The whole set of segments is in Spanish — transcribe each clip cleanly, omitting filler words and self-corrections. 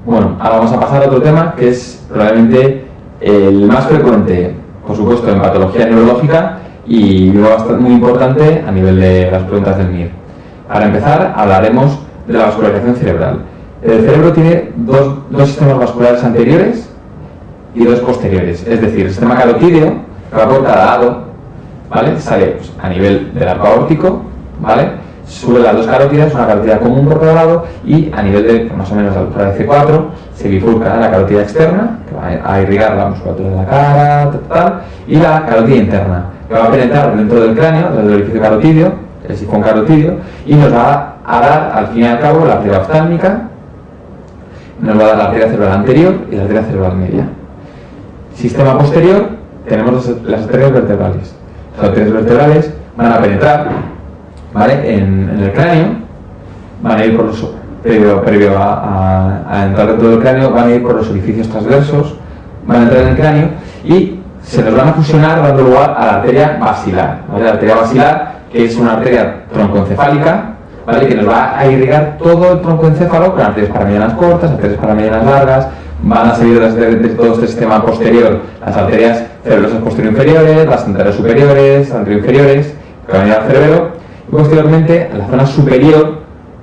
Bueno, ahora vamos a pasar a otro tema que es probablemente el más frecuente, por supuesto, en patología neurológica y muy importante a nivel de las preguntas del MIR. Para empezar, hablaremos de la vascularización cerebral. El cerebro tiene dos sistemas vasculares anteriores y dos posteriores, es decir, el sistema carotídeo, que va por cada lado, ¿vale? Sale pues, a nivel del arco aórtico, ¿vale? Sube las dos carótidas, una carótida común por cada lado, y a nivel de más o menos la altura de C4 se bifurca la carótida externa, que va a irrigar la musculatura de la cara, y la carótida interna, que va a penetrar dentro del cráneo, dentro del orificio carotídeo, el sifón carotídeo, y nos va a dar, al fin y al cabo, la arteria oftálmica, nos va a dar la arteria cerebral anterior y la arteria cerebral media. Sistema posterior, tenemos las arterias vertebrales. Las arterias vertebrales van a penetrar, ¿vale? en el cráneo, van a ir por los, previo a entrar dentro del cráneo, van a ir por los orificios transversos, van a entrar en el cráneo y se nos van a fusionar dando lugar a la arteria basilar, ¿vale? La arteria basilar, que es una arteria troncoencefálica, ¿vale? Que nos va a irrigar todo el troncoencéfalo con arterias paramedianas cortas, arterias paramedianas largas. Van a salir de todo este sistema posterior las arterias cerebrosas posterior inferiores, las anteriores superiores, anterior inferiores, que van a ir al cerebro, y posteriormente en la zona superior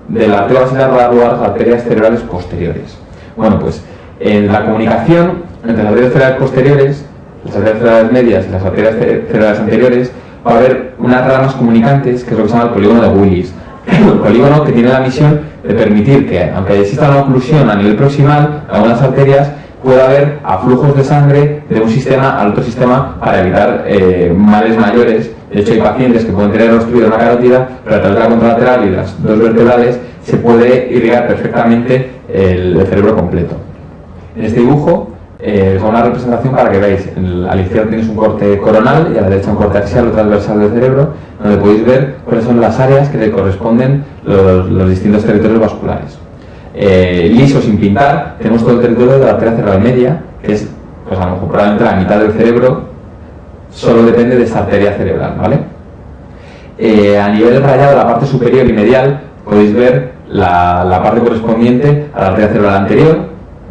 de la arteria basilar va a dar lugar a las arterias cerebrales posteriores. Bueno, pues en la comunicación entre las arterias cerebrales posteriores, las arterias cerebrales medias y las arterias cerebrales anteriores va a haber unas ramas comunicantes, que es lo que se llama el polígono de Willis. El polígono que tiene la misión de permitir que, aunque exista una oclusión a nivel proximal, en algunas arterias pueda haber aflujos de sangre de un sistema al otro sistema para evitar males mayores. De hecho, hay pacientes que pueden tener obstruida una carótida, pero a través de la contralateral y las dos vertebrales se puede irrigar perfectamente el cerebro completo. En este dibujo es una representación para que veáis. A la izquierda tenéis un corte coronal y a la derecha un corte axial o transversal del cerebro, donde podéis ver cuáles son las áreas que le corresponden los distintos territorios vasculares. Liso, sin pintar, tenemos todo el territorio de la arteria cerebral media, que es, pues a lo mejor probablemente la mitad del cerebro, solo depende de esta arteria cerebral, ¿vale? A nivel rayado, la parte superior y medial, podéis ver la parte correspondiente a la arteria cerebral anterior,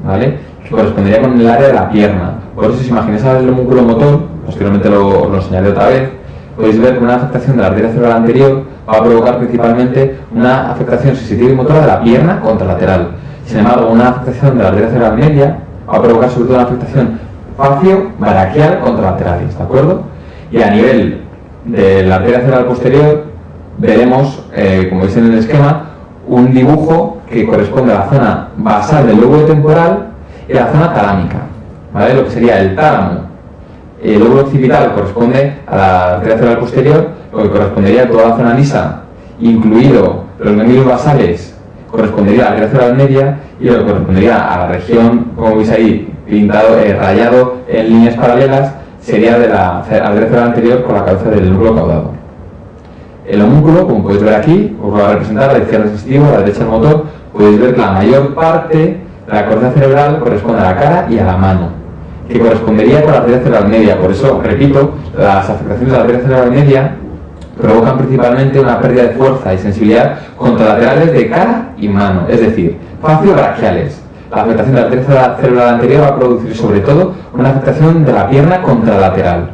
¿vale? Que correspondería con el área de la pierna. Por eso, si imagináis el homúnculo motor, posteriormente os lo enseñaré otra vez, podéis ver que una afectación de la arteria cerebral anterior va a provocar principalmente una afectación sensitiva y motora de la pierna contralateral. Sin embargo, una afectación de la arteria cerebral media va a provocar sobre todo una afectación facio-braquial contralaterales, ¿de acuerdo? Y a nivel de la arteria cerebral posterior veremos, como veis en el esquema, un dibujo que corresponde a la zona basal del lóbulo temporal y la zona talámica, ¿vale? Lo que sería el tálamo. El lóbulo occipital corresponde a la arteria cerebral posterior, lo que correspondería a toda la zona lisa, incluido los ganglios basales, correspondería a la arteria cerebral media, y lo que correspondería a la región, como veis ahí, pintado, rayado en líneas paralelas, sería de la arteria cerebral anterior con la cabeza del núcleo caudado. El homúnculo, como podéis ver aquí, os va a representar a la izquierda el sensitivo, a la derecha el motor. Podéis ver que la mayor parte de la corteza cerebral corresponde a la cara y a la mano, que correspondería con la arteria cerebral media. Por eso, repito, las afectaciones de la arteria cerebral media provocan principalmente una pérdida de fuerza y sensibilidad contralaterales de cara y mano, es decir, facio-braquiales. La afectación de la arteria cerebral anterior va a producir sobre todo una afectación de la pierna contralateral.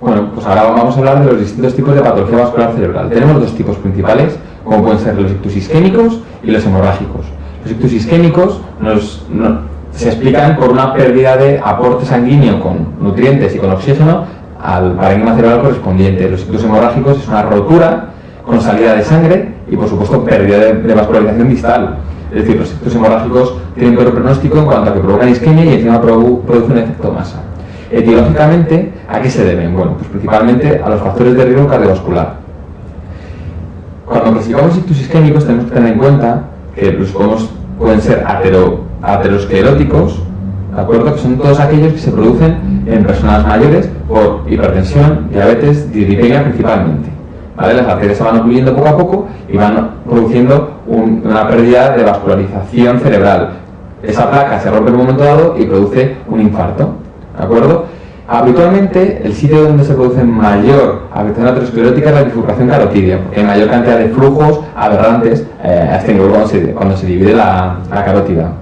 Bueno, pues ahora vamos a hablar de los distintos tipos de patología vascular cerebral. Tenemos dos tipos principales, como pueden ser los ictus isquémicos y los hemorrágicos. Los ictus isquémicos se explican por una pérdida de aporte sanguíneo con nutrientes y con oxígeno al parénquima cerebral correspondiente. Los ictus hemorrágicos es una rotura con salida de sangre y, por supuesto, pérdida de vascularización distal. Es decir, los ictus hemorrágicos tienen peor pronóstico en cuanto a que provocan isquemia y encima producen un efecto masa. Etiológicamente, ¿a qué se deben? Bueno, pues principalmente a los factores de riesgo cardiovascular. Cuando clasificamos ictus isquémicos tenemos que tener en cuenta que los pueden ser ateroscleróticos, ¿de acuerdo? Que son todos aquellos que se producen en personas mayores por hipertensión, diabetes, dislipidemia principalmente, ¿vale? Las arterias se van ocluyendo poco a poco y van produciendo una pérdida de vascularización cerebral. Esa placa se rompe en un momento dado y produce un infarto. ¿de acuerdo? Habitualmente, el sitio donde se produce mayor afectación aterosclerótica es la bifurcación carotidia, porque hay mayor cantidad de flujos aberrantes a este nivel cuando se divide la carótida.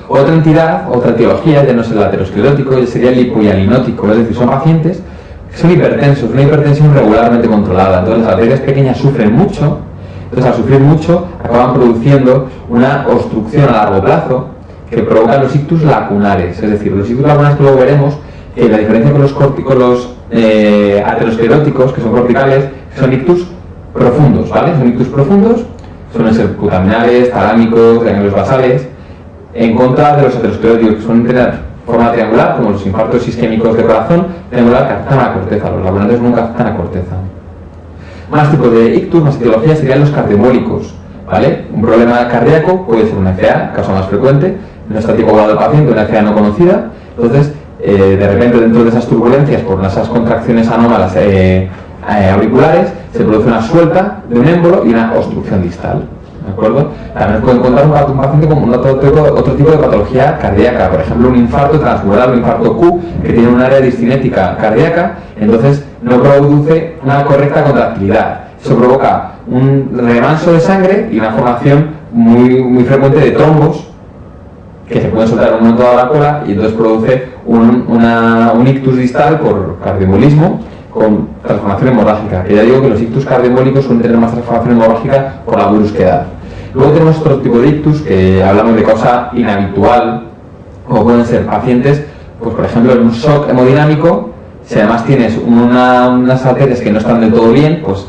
Otra entidad, otra etiología, ya no es el aterosclerótico, ya sería el hipohialinótico, es decir, son pacientes que son hipertensos, una hipertensión regularmente controlada, entonces las arterias pequeñas sufren mucho, entonces al sufrir mucho acaban produciendo una obstrucción a largo plazo que provoca los ictus lacunares, es decir, los ictus lacunares que luego veremos que la diferencia con los ateroscleróticos, que son corticales, son ictus profundos, ¿vale? Son ictus profundos, suelen ser putaminales, talámicos, ganglios basales, en contra de los ateroscleróticos, que suelen tener forma triangular, como los infartos isquémicos de corazón, triangular que afectan a la corteza, los lacunares nunca afectan a la corteza. Más tipos de ictus, más etiologías serían los cardioembólicos, ¿vale? Un problema cardíaco puede ser una FA, causa más frecuente, no está tipogrado el paciente, una FA no conocida, entonces de repente dentro de esas turbulencias por esas contracciones anómalas auriculares se produce una suelta de un émbolo y una obstrucción distal, ¿de acuerdo? También puede encontrar un paciente con otro tipo de patología cardíaca, por ejemplo un infarto transmural, un infarto Q que tiene un área discinética cardíaca, entonces no produce una correcta contractilidad, eso provoca un remanso de sangre y una formación muy frecuente de trombos que se pueden soltar en un momento dado a la cola y entonces produce un ictus distal por cardioembolismo con transformación hemorrágica, que ya digo que los ictus cardioembólicos suelen tener más transformación hemorrágica por la brusquedad. Luego tenemos otro tipo de ictus que hablamos de causa inhabitual, o pueden ser pacientes, pues por ejemplo en un shock hemodinámico, si además tienes unas arterias que no están del todo bien, pues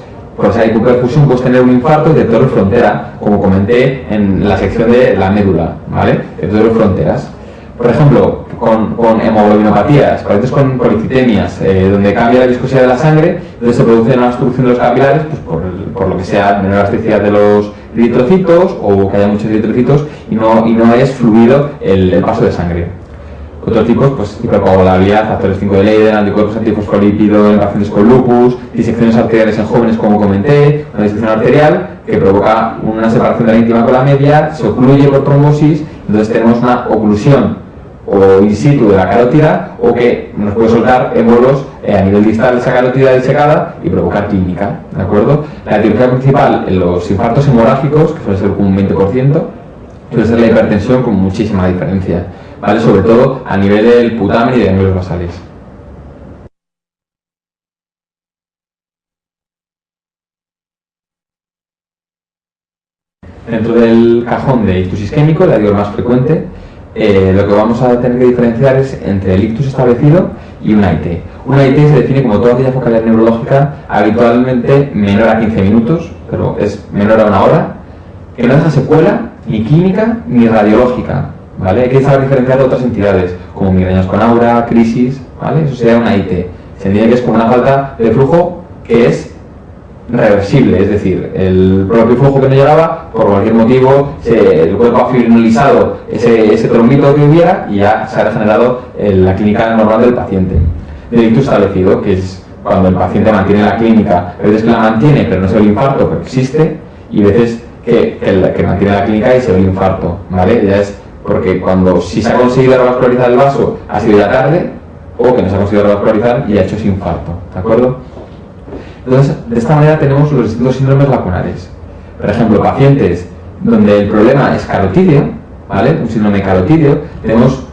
esa hipoperfusión puedes tener un infarto de torre frontera, como comenté en la sección de la médula, ¿vale? De torre fronteras. Por ejemplo, con hemoglobinopatías, pacientes con policitemias, donde cambia la viscosidad de la sangre, entonces se produce una obstrucción de los capilares, pues por lo que sea, menor elasticidad de los eritrocitos o que haya muchos eritrocitos y no es fluido el paso de sangre. Otros tipos, pues hipercoagulabilidad, factores 5 de Leiden, anticuerpos antifosfolípidos en pacientes con lupus, disecciones arteriales en jóvenes, como comenté, una disección arterial que provoca una separación de la íntima con la media, se ocluye por trombosis, entonces tenemos una oclusión o in situ de la carótida o que nos puede soltar émbolos a nivel distal de esa carótida disecada y provocar clínica, ¿de acuerdo? La etiología principal en los infartos hemorrágicos, que suele ser un 20%, suele ser la hipertensión con muchísima diferencia, ¿vale? Sobre todo a nivel del putamen y de ganglios basales. Dentro del cajón de ictus isquémico, la digo más frecuente, lo que vamos a tener que diferenciar es entre el ictus establecido y una IT. Una IT se define como toda aquella focalidad neurológica habitualmente menor a 15 minutos, pero es menor a una hora, que no deja secuela ni clínica ni radiológica, ¿vale? Hay que saber diferenciar de otras entidades, como migrañas con aura, crisis, ¿vale? Eso sería una IT. Se entiende que es como una falta de flujo que es reversible, es decir, el propio flujo que no llegaba, por cualquier motivo, el cuerpo ha fibrinolizado ese trombito que hubiera y ya se ha regenerado la clínica normal del paciente. El ictus establecido, que es cuando el paciente mantiene la clínica, a veces que la mantiene pero no se ve el infarto, pero existe, y a veces que mantiene la clínica y se ve el infarto, ¿vale? Ya es porque si se ha conseguido revascularizar el vaso ha sido ya tarde, o que no se ha conseguido revascularizar y ha hecho ese infarto, ¿de acuerdo? Entonces, de esta manera tenemos los distintos síndromes lacunares. Por ejemplo, pacientes donde el problema es carotidio, ¿vale? Un síndrome carotidio, tenemos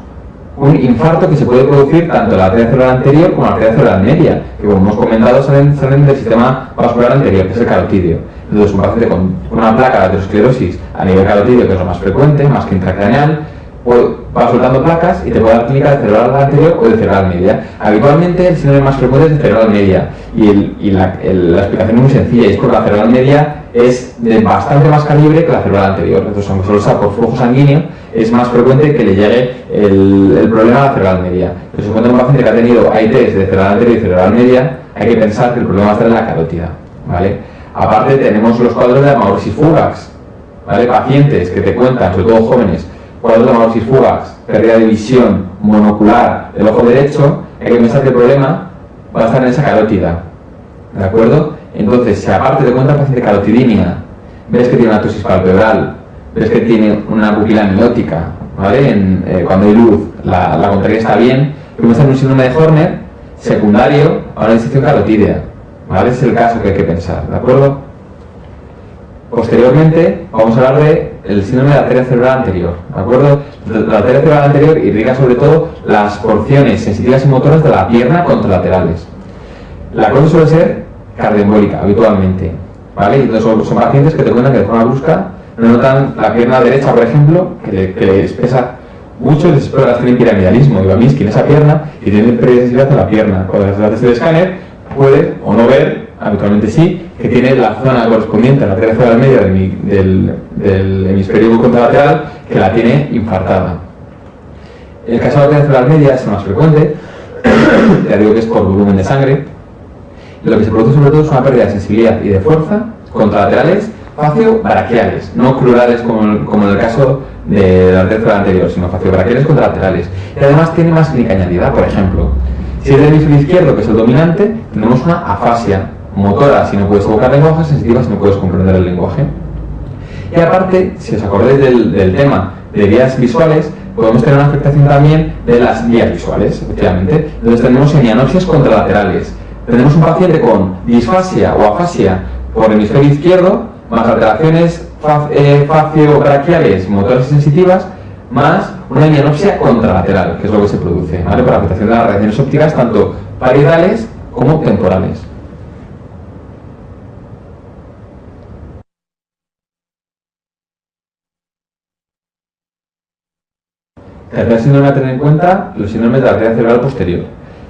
un infarto que se puede producir tanto en la arteria cerebral anterior como en la arteria cerebral media, que como hemos comentado salen del sistema vascular anterior, que es el carotidio. Entonces, un paciente con una placa de aterosclerosis a nivel carotidio, que es lo más frecuente, más que intracraneal, va soltando placas y te puede dar clínica de cerebral anterior o de cerebral media. Habitualmente el síndrome más frecuente es de cerebral media y la explicación es muy sencilla, y es porque la cerebral media es de bastante más calibre que la cerebral anterior. Entonces, aunque solo sea por flujo sanguíneo, es más frecuente que le llegue el problema a la cerebral media. Entonces, si encuentra un paciente que ha tenido AITs de cerebral anterior y cerebral media, hay que pensar que el problema va a estar en la carótida, ¿vale? Aparte tenemos los cuadros de amaurosis fugax, ¿vale? Pacientes que te cuentan, sobre todo jóvenes, cuadros de amaurosis fugax, pérdida de visión monocular del ojo derecho, hay que pensar que el problema va a estar en esa carótida, ¿de acuerdo? Entonces, si aparte te cuenta el paciente carotidinia, ves que tiene una ptosis palpebral, ves que tiene una pupila amiótica, ¿vale? Cuando hay luz, la contraria está bien, Podemos tener un síndrome de Horner secundario a una disección carotídea, ¿vale? Ese es el caso que hay que pensar, ¿de acuerdo? Posteriormente vamos a hablar del síndrome de la arteria cerebral anterior, ¿de acuerdo? La arteria cerebral anterior irriga sobre todo las porciones sensitivas y motoras de la pierna contralaterales. La cosa suele ser cardioembólica habitualmente, ¿vale? Entonces son pacientes que te cuentan que de forma brusca no notan la pierna derecha, por ejemplo, que les pesa mucho, les explora, tienen piramidalismo, Ivaminski en esa pierna y tienen pérdida de sensibilidad en la pierna. Cuando les haces el escáner, puede o no ver, habitualmente sí, que tiene la zona correspondiente a la arteria cerebral media del hemisferio contralateral que la tiene infartada. El caso de la arteria cerebral media es el más frecuente, ya digo que es por volumen de sangre. Lo que se produce sobre todo es una pérdida de sensibilidad y de fuerza contralaterales facio-braquiales, no crurales como en el caso de la arteria cerebral anterior, sino facio-braquiales contralaterales. Y además tiene más clínica añadida, por ejemplo. Si es del hemisferio izquierdo, que es el dominante, tenemos una afasia motora si no puedes evocar lenguaje, sensitiva si no puedes comprender el lenguaje. Y aparte, si os acordáis del tema de vías visuales, podemos tener una afectación también de las vías visuales, efectivamente. Entonces tenemos hemianopsias contralaterales. Tenemos un paciente con disfasia o afasia por el hemisferio izquierdo, más alteraciones facio-braquiales, motoras y sensitivas, más una hemianopsia contralateral, que es lo que se produce, ¿vale? Por afectación de las radiaciones ópticas, tanto parietales como temporales. Tercer síndrome a tener en cuenta, los síndromes de la arteria cerebral posterior.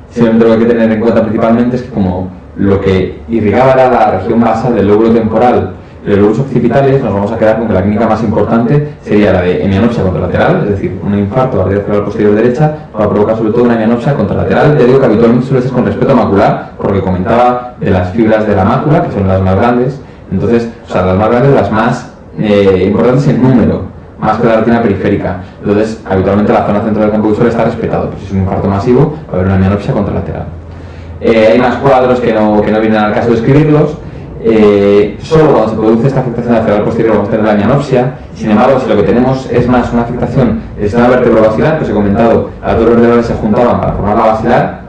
Simplemente lo que hay que tener en cuenta principalmente es que como lo que irrigaba era la región basal del lóbulo temporal y los lóbulos occipitales, nos vamos a quedar con que la clínica más importante sería la de hemianopsia contralateral, es decir, un infarto de la arteria cerebral posterior derecha va a provocar sobre todo una hemianopsia contralateral. Ya digo que habitualmente suele ser con respeto macular, porque comentaba de las fibras de la mácula, que son las más grandes, entonces, o sea, las más grandes, las más importantes en número, más que la retina periférica. Entonces, habitualmente la zona central del campo visual está respetado, pues si es un infarto masivo, va a haber una hemianopsia contralateral. Hay más cuadros que no vienen al caso de escribirlos. Solo cuando se produce esta afectación de la cerebral posterior vamos a tener la hemianopsia. Sin embargo, si lo que tenemos es más una afectación del sistema vertebrovascular, que os he comentado, las dos vertebrales se juntaban para formar la basilar,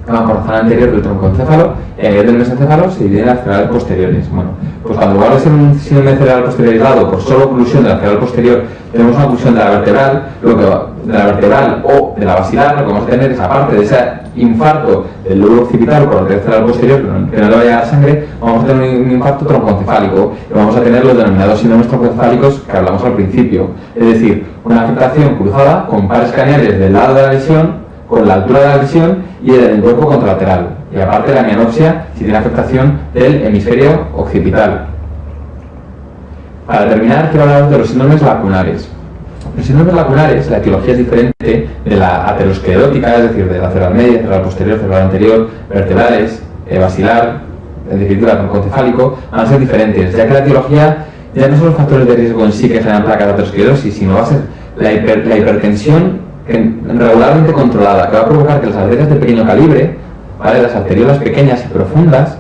van por la zona anterior del troncoencéfalo, y a nivel del mesencéfalo se dividen las cerebrales posteriores. Bueno, pues cuando en lugar de ser un síndrome cerebral posterior aislado por solo oclusión de la cerebral posterior, tenemos una oclusión de la vertebral o de la basilar, lo que vamos a tener es, aparte de ese infarto del lóbulo occipital por la arteria cerebral posterior, que no le vaya a la sangre, vamos a tener un infarto troncoencefálico y vamos a tener los denominados síndromes troncoencefálicos que hablamos al principio. Es decir, una afectación cruzada con pares craneales del lado de la lesión, con la altura de la lesión y del cuerpo contralateral. Y aparte la hemianopsia si tiene afectación del hemisferio occipital. Para terminar, quiero hablar de los síndromes lacunares. Los síndromes lacunares, la etiología es diferente de la aterosclerótica, es decir, de la cerebral media, cerebral posterior, cerebral anterior, vertebrales, basilar, en definitiva, troncoencefálico, van a ser diferentes, ya que la etiología ya no son los factores de riesgo en sí que generan placas de aterosclerosis, sino va a ser la hipertensión regularmente controlada, que va a provocar que las arterias de pequeño calibre, ¿vale?, las arteriolas pequeñas y profundas,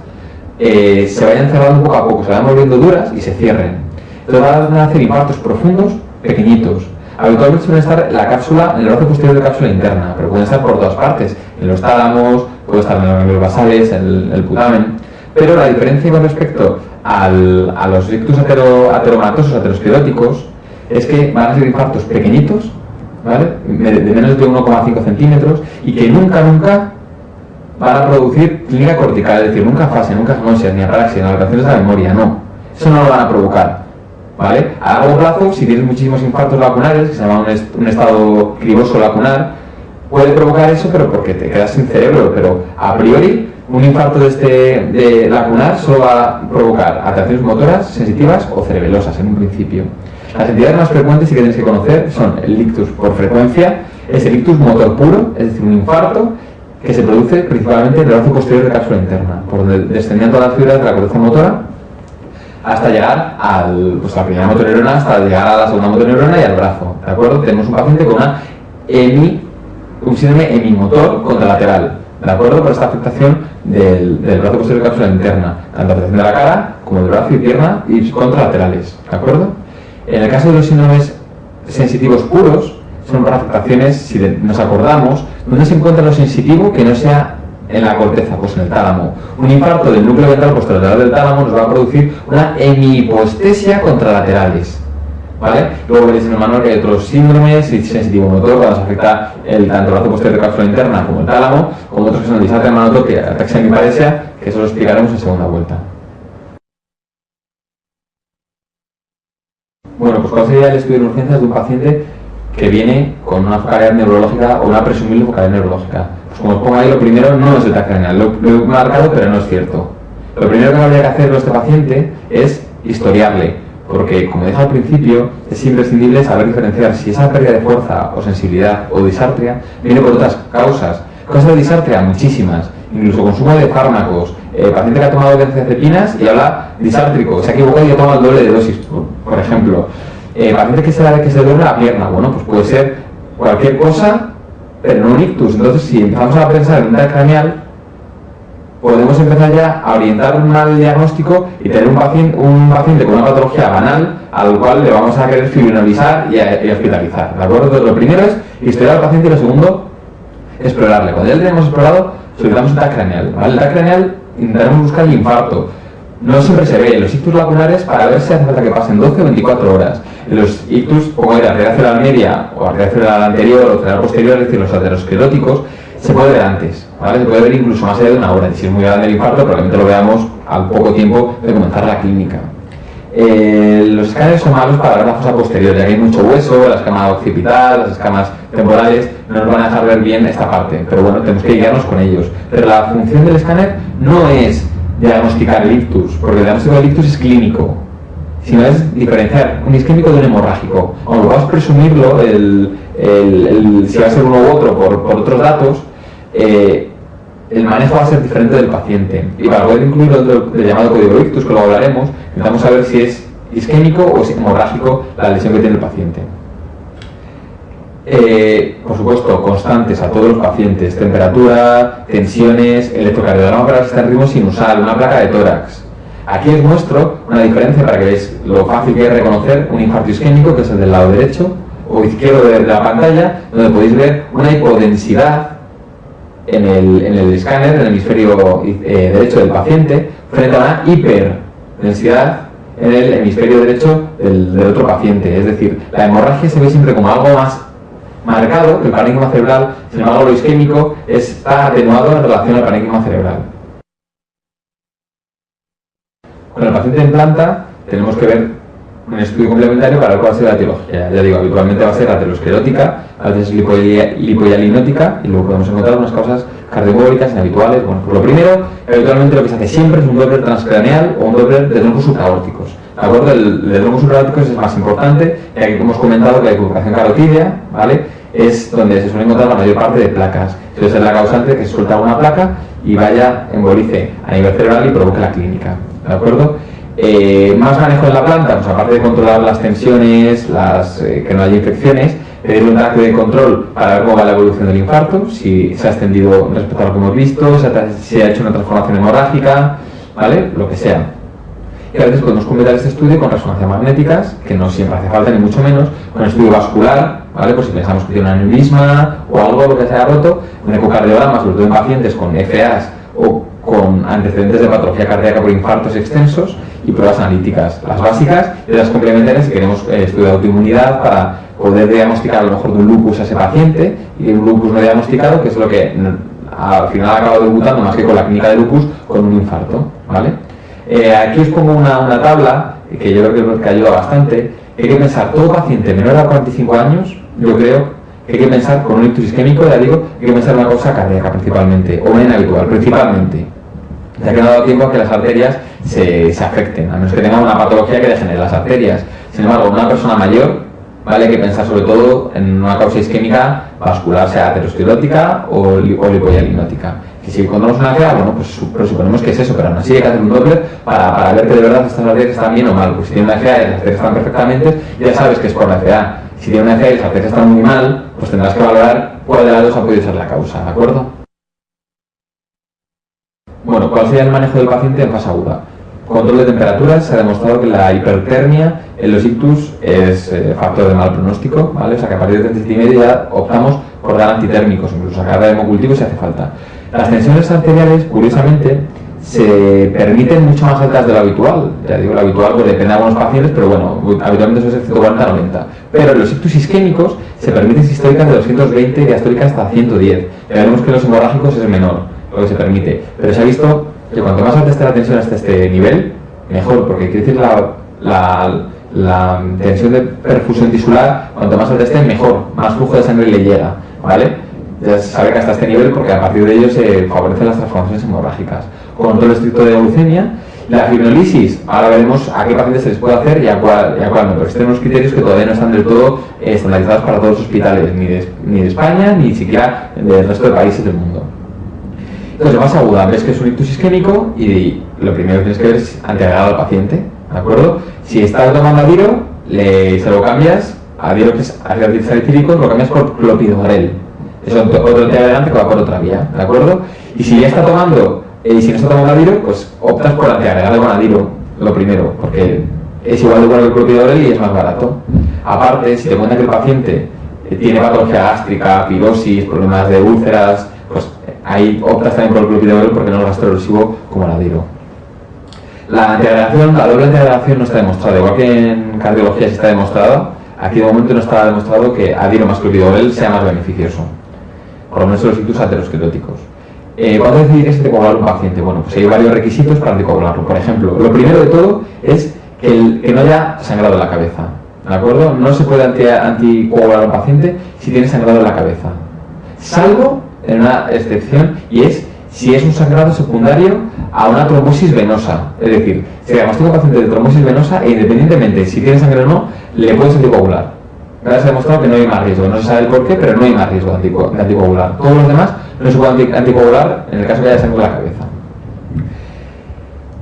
se vayan cerrando poco a poco, se vayan volviendo duras y se cierren. Entonces van a hacer infartos profundos, pequeñitos. Habitualmente suelen estar en la cápsula, en el brazo posterior de cápsula interna, pero pueden estar por todas partes, en los tálamos, puede estar en los basales, en el putamen. Pero la diferencia con respecto a los ictus ateromatosos, ateroscleróticos, es que van a ser infartos pequeñitos, ¿vale?, de menos de 1,5 centímetros, y que nunca van a producir clínica cortical, es decir, nunca afasia, nunca agnosia, ni apraxia, ni alteraciones de la memoria, no. Eso no lo van a provocar, ¿vale? A largo plazo, si tienes muchísimos infartos lacunares, que se llama un estado criboso lacunar, puede provocar eso, pero porque te quedas sin cerebro, pero a priori, un infarto de lacunar solo va a provocar alteraciones motoras, sensitivas o cerebelosas en un principio. Las entidades más frecuentes y que tienes que conocer son el ictus por frecuencia, es el ictus motor puro, es decir, un infarto que se produce principalmente en el brazo posterior de cápsula interna, por donde descendían todas las fibras de la corteza motora hasta llegar a la primera motoneurona, hasta llegar a la segunda motoneurona y al brazo, ¿de acuerdo? Tenemos un paciente con un síndrome hemimotor contralateral, ¿de acuerdo? Por esta afectación del brazo posterior de cápsula interna, tanto afectación de la cara como del brazo y pierna y contralaterales, ¿de acuerdo? En el caso de los síndromes sensitivos puros, son afectaciones, si nos acordamos, ¿dónde se encuentra lo sensitivo que no sea en la corteza? Pues en el tálamo. Un infarto del núcleo ventral posterolateral del tálamo nos va a producir una hemihipoestesia contralaterales, ¿vale? Luego veréis en el manual que hay otros síndromes, sensitivo motor, cuando se afecta tanto el brazo posterior de cápsula interna como el tálamo, como otros que son el disartria manotopia, ataxia hemiparesia, que eso lo explicaremos en segunda vuelta. Bueno, pues ¿cuál sería el estudio de urgencias de un paciente que viene con una focalidad neurológica o una presumible focalidad neurológica? Pues como os pongo ahí, lo primero no es el TAC craneal, lo he marcado pero no es cierto. Lo primero que habría que hacer con este paciente es historiarle, porque como dije al principio, es imprescindible saber diferenciar si esa pérdida de fuerza o sensibilidad o disartria viene por otras causas. Causas de disartria, muchísimas, incluso consumo de fármacos. Paciente que ha tomado benzodiazepinas y habla disártrico, se ha equivocado y ha tomado el doble de dosis, por ejemplo. Paciente que se duele la pierna, bueno, pues puede ser cualquier cosa, pero no un ictus. Entonces, si empezamos a pensar en un TAC craneal, podemos empezar ya a orientar un mal diagnóstico y tener un paciente con una patología banal al cual le vamos a querer fibrinolizar y hospitalizar, ¿de acuerdo? Entonces, lo primero es historiar al paciente y lo segundo, explorarle. Cuando ya lo tenemos explorado, solicitamos un TAC craneal, ¿vale? El TAC craneal intentaremos buscar el infarto. No siempre se ve los ictus lacunares para ver si hace falta que pasen 12 o 24 horas. Los ictus, como era arteria cerebral media o arteria cerebral anterior o cerebral posterior, es decir, los ateroscleróticos, se puede ver antes, ¿vale? Se puede ver incluso más allá de una hora. Y si es muy grande el infarto, probablemente lo veamos al poco tiempo de comenzar la clínica. Los escáneres son malos para ver la fosa posterior, ya que hay mucho hueso, la escama occipital, las escamas temporales, no nos van a dejar ver bien esta parte, pero bueno, tenemos que guiarnos con ellos. Pero la función del escáner no es diagnosticar el ictus, porque el diagnóstico del ictus es clínico, sino es diferenciar un isquémico de un hemorrágico. Aunque vamos a presumirlo, si va a ser uno u otro por otros datos, el manejo va a ser diferente del paciente. Y para poder incluirlo dentro del llamado código ictus, que luego hablaremos, intentamos saber si es isquémico o es hemorrágico la lesión que tiene el paciente. Por supuesto, constantes a todos los pacientes: temperatura, tensiones, electrocardiograma para si está en ritmo sinusal, una placa de tórax. Aquí os muestro una diferencia para que veáis lo fácil que es reconocer un infarto isquémico, que es el del lado derecho o izquierdo de la pantalla, donde podéis ver una hipodensidad en el escáner, en el hemisferio derecho del paciente, frente a una hiperdensidad en el hemisferio derecho del otro paciente. Es decir, la hemorragia se ve siempre como algo más marcado que el parénquima cerebral, sin embargo lo isquémico está atenuado en relación al parénquima cerebral. Con el paciente en planta tenemos que ver un estudio complementario para ver cuál va a ser la etiología. Ya digo, habitualmente va a ser aterosclerótica, a veces lipohialinótica, y luego podemos encontrar unas causas cardioembólicas inhabituales. Bueno, pues lo primero, habitualmente lo que se hace siempre es un Doppler transcraneal o un Doppler de troncos supraórticos. ¿De acuerdo? El de troncos supraórticos es más importante, ya que hemos comentado que la equivocación carotidia, ¿vale?, es donde se suele encontrar la mayor parte de placas. Entonces es la causante que se suelta una placa y vaya, embolice a nivel cerebral y provoque la clínica. ¿De acuerdo? Más manejo en la planta, pues aparte de controlar las tensiones, que no haya infecciones, pedir un track de control para ver cómo va la evolución del infarto, si se ha extendido respecto a lo que hemos visto, si ha hecho una transformación hemorrágica, ¿vale? Lo que sea. Y a veces podemos completar este estudio con resonancias magnéticas, que no siempre hace falta ni mucho menos, con estudio vascular, ¿vale? Pues si pensamos que tiene un aneurisma o algo lo que se haya roto, un ecocardiograma, sobre todo en pacientes con FAs o con antecedentes de patología cardíaca por infartos extensos, y pruebas analíticas, las básicas y las complementarias si queremos estudiar autoinmunidad para poder diagnosticar a lo mejor de un lupus a ese paciente y de un lupus no diagnosticado, que es lo que al final acaba debutando más que con la clínica de lupus, con un infarto, ¿vale? Aquí os pongo una tabla que yo creo que ayuda bastante. Hay que pensar, todo paciente menor a 45 años, yo creo que hay que pensar con un ictus isquémico, ya digo, hay que pensar en una causa cardíaca principalmente, o una inhabitual principalmente, ya que no ha dado tiempo a que las arterias se afecten, a menos que tengan una patología que degenere las arterias. Sin embargo, una persona mayor, ¿vale?, hay que pensar sobre todo en una causa isquémica vascular, sea aterosclerótica o lipohialinótica. Que si encontramos una FA, bueno, pues presuponemos que es eso, pero aún así hay que hacer un Doppler para ver que de verdad estas arterias están bien o mal. Pues si tiene una FA y las arterias están perfectamente, ya sabes que es por la FA. Si tiene una FA y las arterias están muy mal, pues tendrás que valorar cuál de las dos ha podido ser la causa, ¿de acuerdo? Bueno, ¿cuál sería el manejo del paciente en fase aguda? Control de temperaturas. Se ha demostrado que la hipertermia en los ictus es factor de mal pronóstico, ¿vale? O sea que a partir de 37,5 ya optamos por dar antitérmicos, incluso sacar de hemocultivo si hace falta. Las tensiones arteriales, curiosamente, se permiten mucho más altas de lo habitual. Ya digo, lo habitual pues depende de algunos pacientes, pero bueno, habitualmente eso es 140-90. Pero en los ictus isquémicos se permiten sistólicas de 220 y diastóricas hasta 110. Ya veremos que en los hemorrágicos es menor lo que se permite. Pero se ha visto que cuanto más alta esté la tensión hasta este nivel, mejor, porque quiere decir la tensión de perfusión tisular, cuanto más alta esté, mejor, más flujo de sangre le llega, ¿vale? Ya se sabe que hasta este nivel, porque a partir de ello se favorecen las transformaciones hemorrágicas. Control estricto de glucemia. La fibrinolisis, ahora veremos a qué pacientes se les puede hacer y a cuál no, pero existen unos criterios que todavía no están del todo estandarizados para todos los hospitales, ni de España, ni siquiera del resto de países del mundo. Entonces, más aguda, ves que es un ictus isquémico y lo primero que tienes que ver es antiagregado al paciente, ¿de acuerdo? Si estás tomando adiro, se lo cambias, adiro que es ácido salicílico, lo cambias por clopidogrel. Es otro antiagregante que va por otra vía, ¿de acuerdo? Y si ya está tomando, y si no está tomando adiro, pues optas por antiagregado con adiro, lo primero, porque es igual de bueno que el clopidogrel y es más barato. Aparte, si te cuenta que el paciente tiene patología gástrica, pirosis, problemas de úlceras, pues ahí optas también por el clopidogrel porque no es gastroresivo como el adiro. La antiagregación, la doble antiagregación no está demostrada, igual que en cardiología sí está demostrado, aquí de momento no está demostrado que adiro más clopidogrel sea más beneficioso, por lo menos en los ictus ateroscleróticos. ¿Cuándo decidir que se te coagula un paciente? Bueno, pues hay varios requisitos para anticoagularlo. Por ejemplo, lo primero de todo es que no haya sangrado en la cabeza, ¿de acuerdo? No se puede anticoagular a un paciente si tiene sangrado en la cabeza, salvo en una excepción, y es si es un sangrado secundario a una trombosis venosa. Es decir, si diagnostica un paciente de trombosis venosa e independientemente si tiene sangre o no, le puedes anticoagular. Ahora se ha demostrado que no hay más riesgo, no se sabe el por qué, pero no hay más riesgo de anticoagular. Todos los demás no se puede anticoagular en el caso que haya sangre en la cabeza.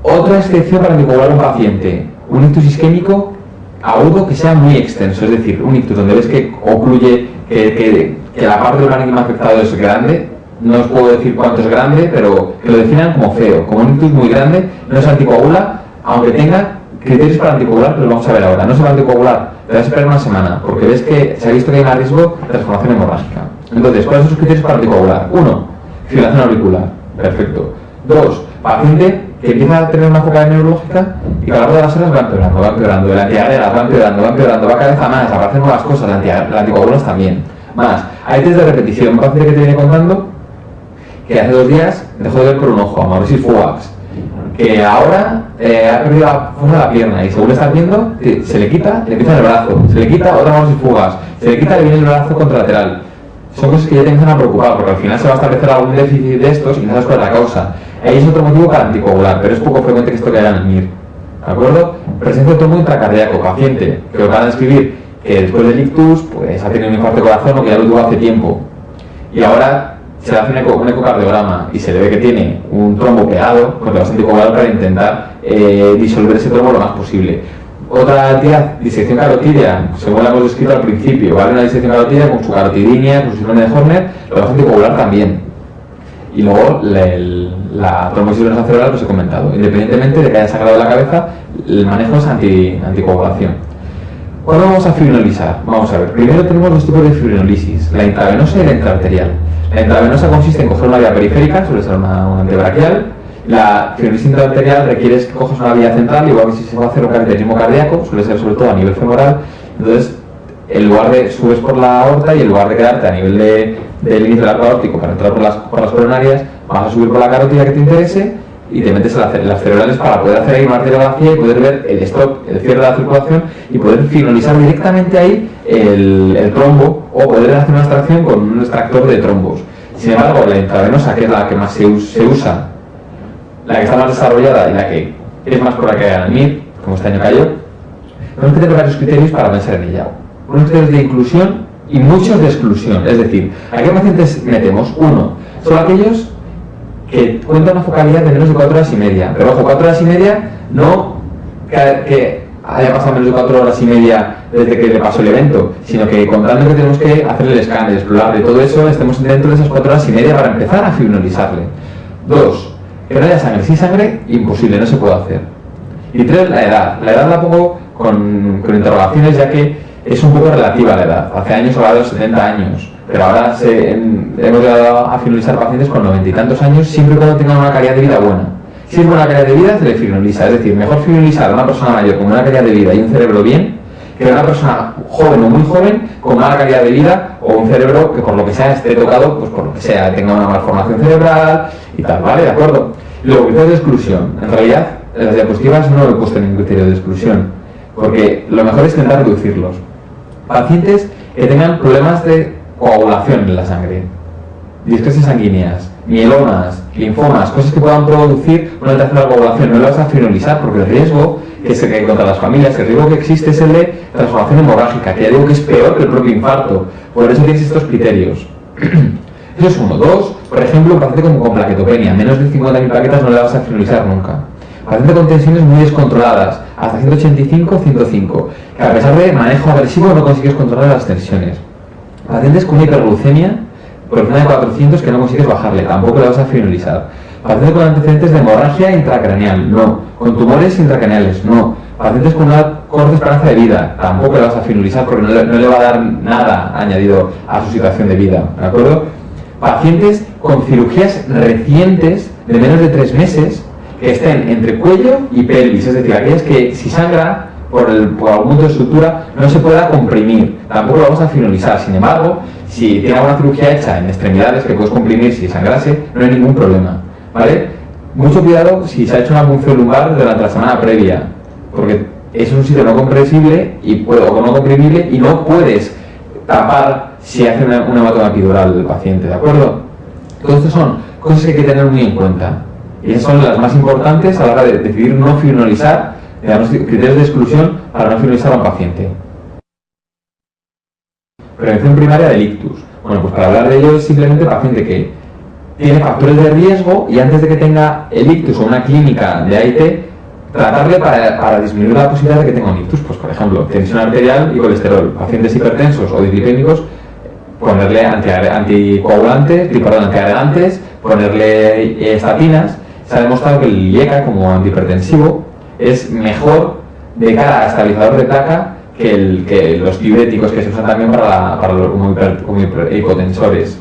Otra excepción para anticoagular a un paciente, un ictus isquémico agudo que sea muy extenso, es decir, un ictus donde ves que ocluye, que la parte del parénquima afectado es grande, no os puedo decir cuánto es grande, pero que lo definan como feo, como un ictus muy grande, no se anticoagula, aunque tenga criterios para anticoagular, pero lo vamos a ver ahora. No se va a anticoagular, te vas a esperar una semana, porque ves que se ha visto que hay más riesgo de transformación hemorrágica. Entonces, ¿cuáles son los criterios para anticoagular? 1. Fibrilación auricular. Perfecto. 2. Paciente que empieza a tener una focal neurológica y que a lo largo de las horas va empeorando. El antiagregas va empeorando, va cada vez a más, aparecen nuevas cosas, la anticoagulas también. Más, hay test de repetición. Un paciente que te viene contando que hace 2 días dejó de ver por un ojo, amaurosis fugax, que ahora ha perdido la fuerza de la pierna y según estás viendo, se le quita, le empieza en el brazo, se le quita otra amaurosis fugax, se le quita, le viene el brazo contralateral. Son cosas que ya te empiezan a preocupar, porque al final se va a establecer algún déficit de estos y no sabes cuál es la causa. Ahí es otro motivo para anticoagular, pero es poco frecuente que esto caiga en el MIR. ¿De acuerdo? Presencia de trombo intracardíaco, paciente que os van a describir que después del ictus pues, ha tenido un infarto de corazón o que ya lo tuvo hace tiempo. Y ahora se le hace un ecocardiograma y se le ve que tiene un trombo pegado, pues le vas a anticoagular para intentar disolver ese trombo lo más posible. Otra entidad, disección carotídea, según la hemos descrito al principio, ¿vale? Una disección carotídea con su carotidinia, con su síndrome de Horner, lo vas a anticoagular también. Y luego la trombosis venosa cerebral, pues he comentado. Independientemente de que haya sangrado la cabeza, el manejo es anticoagulación. ¿Cuándo vamos a fibrinolizar? Vamos a ver. Primero tenemos 2 tipos de fibrinolisis, la intravenosa y la intraarterial. La intravenosa consiste en coger una vía periférica, suele ser una antebraquial. La fibrinolisis intraarterial requiere que cojas una vía central, igual que si se va a hacer un cateterismo cardíaco, suele ser sobre todo a nivel femoral. Entonces, en lugar de subes por la aorta y en lugar de quedarte a nivel del índice del arco aórtico para entrar por las coronarias, vas a subir por la carótida que te interese y te metes en las cerebrales para poder hacer ahí una arteriografía y poder ver el stop, el cierre de la circulación y poder fibrinolizar directamente ahí el trombo o poder hacer una extracción con un extractor de trombos. Sin embargo, la intravenosa, que es la que más se usa, la que está más desarrollada y la que es más por la que hay en el MIR, como este año cayó, tenemos que tener varios criterios para pensar en ella. Unos criterios de inclusión y muchos de exclusión. Es decir, ¿a qué pacientes metemos? 1. Son aquellos que cuentan una focalidad de menos de 4 horas y media. Pero ojo, 4 horas y media no que haya pasado menos de 4 horas y media desde que le pasó el evento, sino que contando que tenemos que hacerle el escáner, explorarle todo eso, estemos dentro de esas 4 horas y media para empezar a fibrinolizarle. 2. Que no haya sangre. Sin sangre, imposible, no se puede hacer. Y 3, la edad. La edad la pongo con interrogaciones, ya que es un poco relativa a la edad. Hace años hablaba de los 70 años, pero ahora hemos llegado a finalizar pacientes con 90 y tantos años, siempre y cuando tengan una calidad de vida buena. Si es buena calidad de vida, se le finaliza. Es decir, mejor finalizar a una persona mayor con una calidad de vida y un cerebro bien, que a una persona joven o muy joven con mala calidad de vida o un cerebro que por lo que sea esté tocado, pues por lo que sea, tenga una malformación cerebral y tal, ¿vale? ¿De acuerdo? Luego, criterios de exclusión. En realidad, en las diapositivas no he puesto ningún criterio de exclusión, porque lo mejor es intentar reducirlos. Pacientes que tengan problemas de coagulación en la sangre, discresias sanguíneas, mielomas, linfomas, cosas que puedan producir una tercera coagulación, no le vas a finalizar porque el riesgo que se cae contra las familias, el riesgo que existe es el de transformación hemorrágica, que ya digo que es peor que el propio infarto, por eso tienes estos criterios. Eso es uno. 2, por ejemplo, un paciente con plaquetopenia, menos de 50.000 plaquetas no le vas a finalizar nunca. Paciente con tensiones muy descontroladas, hasta 185, 105, que a pesar de manejo agresivo no consigues controlar las tensiones. Pacientes con hiperglucemia, por encima de 400 que no consigues bajarle, tampoco le vas a finalizar. Pacientes con antecedentes de hemorragia intracraneal, no. Con tumores intracraneales, no. Pacientes con una corta esperanza de vida, tampoco le vas a finalizar porque no le va a dar nada añadido a su situación de vida, ¿de acuerdo? Pacientes con cirugías recientes de menos de 3 meses que estén entre cuello y pelvis, es decir, aquellas que si sangra por algún punto de estructura no se pueda comprimir, tampoco lo vamos a finalizar. Sin embargo, si tiene alguna cirugía hecha en extremidades que puedes comprimir si sangrase, no hay ningún problema, ¿vale? Mucho cuidado si se ha hecho una punción lumbar durante la semana previa, porque es un sitio no compresible o no comprimible y no puedes tapar si hace una hematoma epidural del paciente, ¿de acuerdo? Todo esto son cosas que hay que tener muy en cuenta y esas son las más importantes a la hora de decidir no finalizar, de darnos criterios de exclusión para no finalizar a un paciente. Prevención primaria del ictus. Bueno, pues para hablar de ello es simplemente paciente que tiene factores de riesgo y antes de que tenga el ictus o una clínica de AIT, tratarle para disminuir la posibilidad de que tenga un ictus. Pues por ejemplo, tensión arterial y colesterol. Pacientes hipertensos o dislipémicos, ponerle anticoagulantes, antiagregantes, ponerle estatinas. Se ha demostrado que el IECA como antihipertensivo es mejor de cara a estabilizador de placa que los diuréticos que se usan también como hipotensores.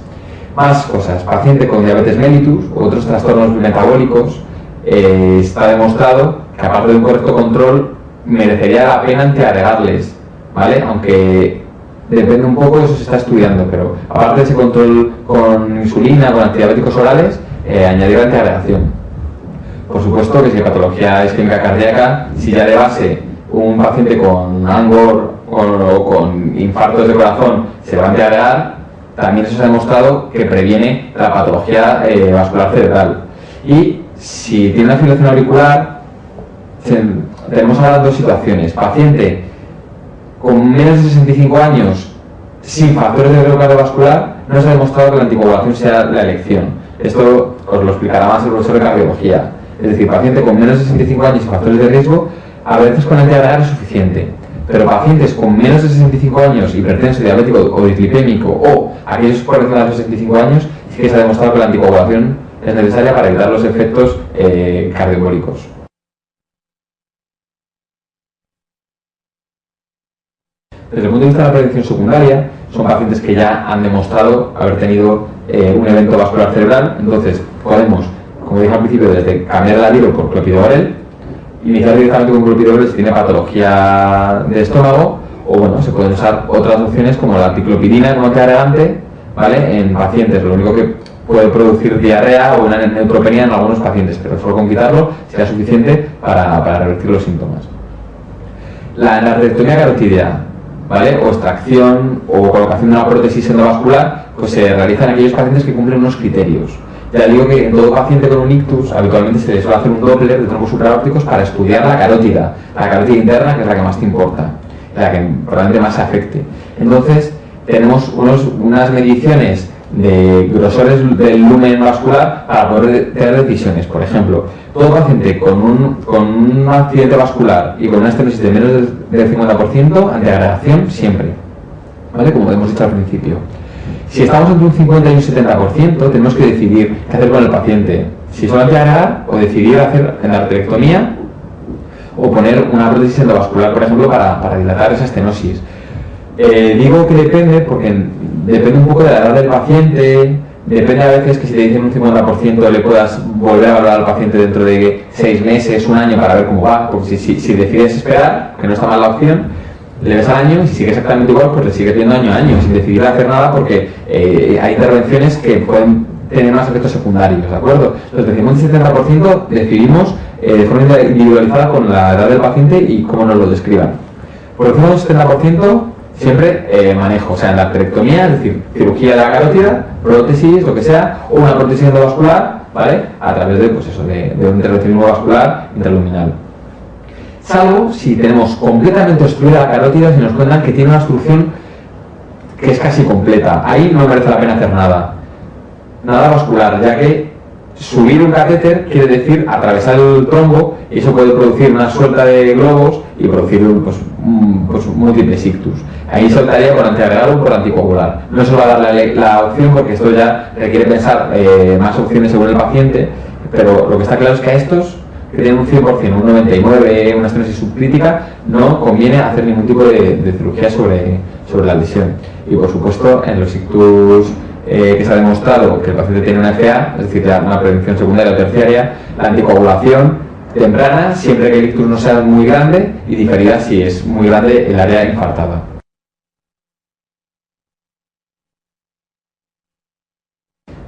Más cosas. Paciente con diabetes mellitus u otros trastornos metabólicos, está demostrado que aparte de un correcto control merecería la pena antiagregarles, ¿vale? Aunque depende un poco, eso se está estudiando, pero aparte de ese control con insulina, con antidiabéticos orales, añadir antiagregación. Por supuesto que si la patología isquémica cardíaca, si ya de base un paciente con ANGOR o con infartos de corazón se va a antiagregar, también eso se ha demostrado que previene la patología vascular cerebral. Y si tiene una fibrilación auricular, tenemos ahora dos situaciones. Paciente con menos de 65 años sin factores de riesgo cardiovascular, no se ha demostrado que la anticoagulación sea la elección. Esto os lo explicará más el profesor de cardiología. Es decir, paciente con menos de 65 años sin factores de riesgo, a veces con antiagregar es suficiente. Pero pacientes con menos de 65 años, hipertenso, diabético o dislipémico, o aquellos por encima de los 65 años, sí que se ha demostrado que la anticoagulación es necesaria para evitar los efectos cardioembólicos. Desde el punto de vista de la prevención secundaria, son pacientes que ya han demostrado haber tenido un evento vascular cerebral, entonces podemos, como dije al principio, desde cambiar el alilo por clopidogrel, iniciar directamente con clopidogrel si tiene patología de estómago, o bueno, se pueden usar otras opciones como la anticlopidina como antiagregante, ¿vale? En pacientes, lo único que puede producir diarrea o una neutropenia en algunos pacientes, pero solo con quitarlo será suficiente para revertir los síntomas. La endarterectomía carotídea, ¿vale? O extracción o colocación de una prótesis endovascular, pues se realiza en aquellos pacientes que cumplen unos criterios. Ya digo que en todo paciente con un ictus habitualmente se les suele hacer un Doppler de trombos supraópticos para estudiar la carótida interna, que es la que más te importa, la que probablemente más se afecte. Entonces tenemos unas mediciones de grosores del lumen vascular para poder tener decisiones. Por ejemplo, todo paciente con un accidente vascular y con una estenosis de menos del 50%, antiagregación siempre, ¿vale? Como hemos dicho al principio. Si estamos entre un 50 y un 70%, tenemos que decidir qué hacer con el paciente. Si solo antiagregar o decidir hacer endarterectomía o poner una prótesis endovascular, por ejemplo, para dilatar esa estenosis. Digo que depende porque depende un poco de la edad del paciente, depende a veces que si te dicen un 50% le puedas volver a hablar al paciente dentro de 6 meses, un año para ver cómo va, porque si decides esperar, que no está mal la opción, le ves al año y si sigue exactamente igual, pues le sigues viendo año a año, sin decidir hacer nada porque hay intervenciones que pueden tener más efectos secundarios, ¿de acuerdo? Entonces decimos un 70% decidimos de forma individualizada con la edad del paciente y cómo nos lo describan. Por encima del 70% siempre manejo, o sea, en la aterectomía, es decir, cirugía de la carótida, prótesis, lo que sea, o una prótesis endovascular, ¿vale? A través de, pues eso, de un intervencionismo vascular intraluminal. Salvo si tenemos completamente obstruida la carótida, si nos cuentan que tiene una obstrucción que es casi completa. Ahí no merece la pena hacer nada vascular, ya que subir un catéter quiere decir atravesar el trombo y eso puede producir una suelta de globos y producir pues múltiples ictus. Ahí se optaría por antiagregado o por anticoagular. No se va a dar la opción porque esto ya requiere pensar más opciones según el paciente, pero lo que está claro es que a estos que tienen un 100%, un 99%, una estenosis subcrítica, no conviene hacer ningún tipo de cirugía sobre la lesión. Y por supuesto en los ictus que se ha demostrado que el paciente tiene una FA, es decir, ya una prevención secundaria o terciaria, la anticoagulación temprana, siempre que el ictus no sea muy grande, y diferida si es muy grande el área infartada.